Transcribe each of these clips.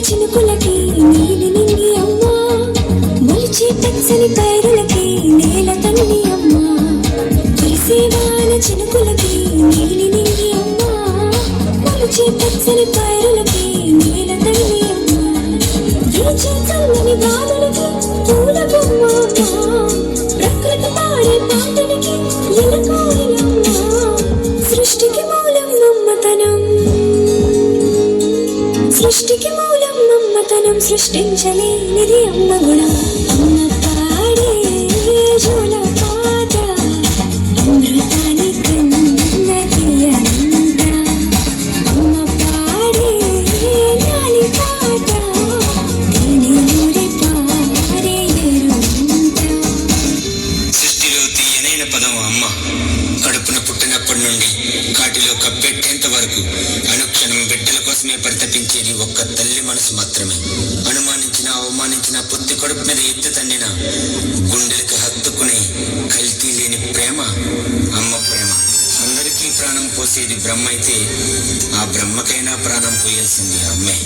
చినుకులకి నీలి నింగి అమ్మ, మొలిచే పచ్చని పైరులకి నేల తల్లి అమ్మ. కురిసేవాన చినుకులకి నీలి నింగి అమ్మ, మొలిచే పచ్చని పైరులకి నేల తల్లి అమ్మ. వీచే చల్లని గాలులకి పూల బొమ్మ అమ్మ, ప్రకృతి పాడే పాటలకి ఎలకోయిలమ్మ. సృష్టికి మూలం మమ్మతనం, సృష్టికి మూలం మమ్మతనం, సృష్టించలేనిది అమ్మ గుణం. అమ్మ పాడే జోల పాట అమృతాని కన్నీయంట. అమ్మ పాడే లాలి పాట తేనె ఊరి పారే ఎరుంట. సృష్టిలో తీయనైన పదం అమ్మ. కడుపున పుట్టినప్పటి నుండి కాటిలో కప్పెట్టేంత వరకు అనుక్షణం బిడ్డల కోసమే పరితపించేది ఒక్క తల్లి మనసు మాత్రమే. అనుమానించిన అవమానించిన పొత్తి కడుపు మీద ఎత్తి తన్నిన గుండెలకు హత్తుకునే కల్తీ లేని ప్రేమ అమ్మ ప్రేమ. అందరికీ ప్రాణం పోసేది బ్రహ్మ అయితే ఆ బ్రహ్మకైనా ప్రాణం పోయాల్సింది అమ్మే.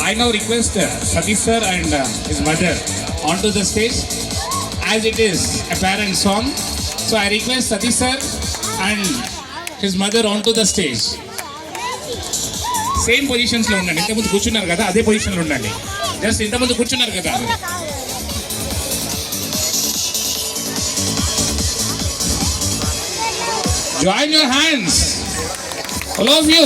I now request Satish sir and his mother onto the stage, as it is a parent song. So I request Satish sir and his mother onto the stage. Same positions lo undandi. Inta mundu కూర్చున్నారు కదా అదే position లో ఉండండి. Just ఇంత ముందు కూర్చున్నారు కదా. Join your hands, all of you.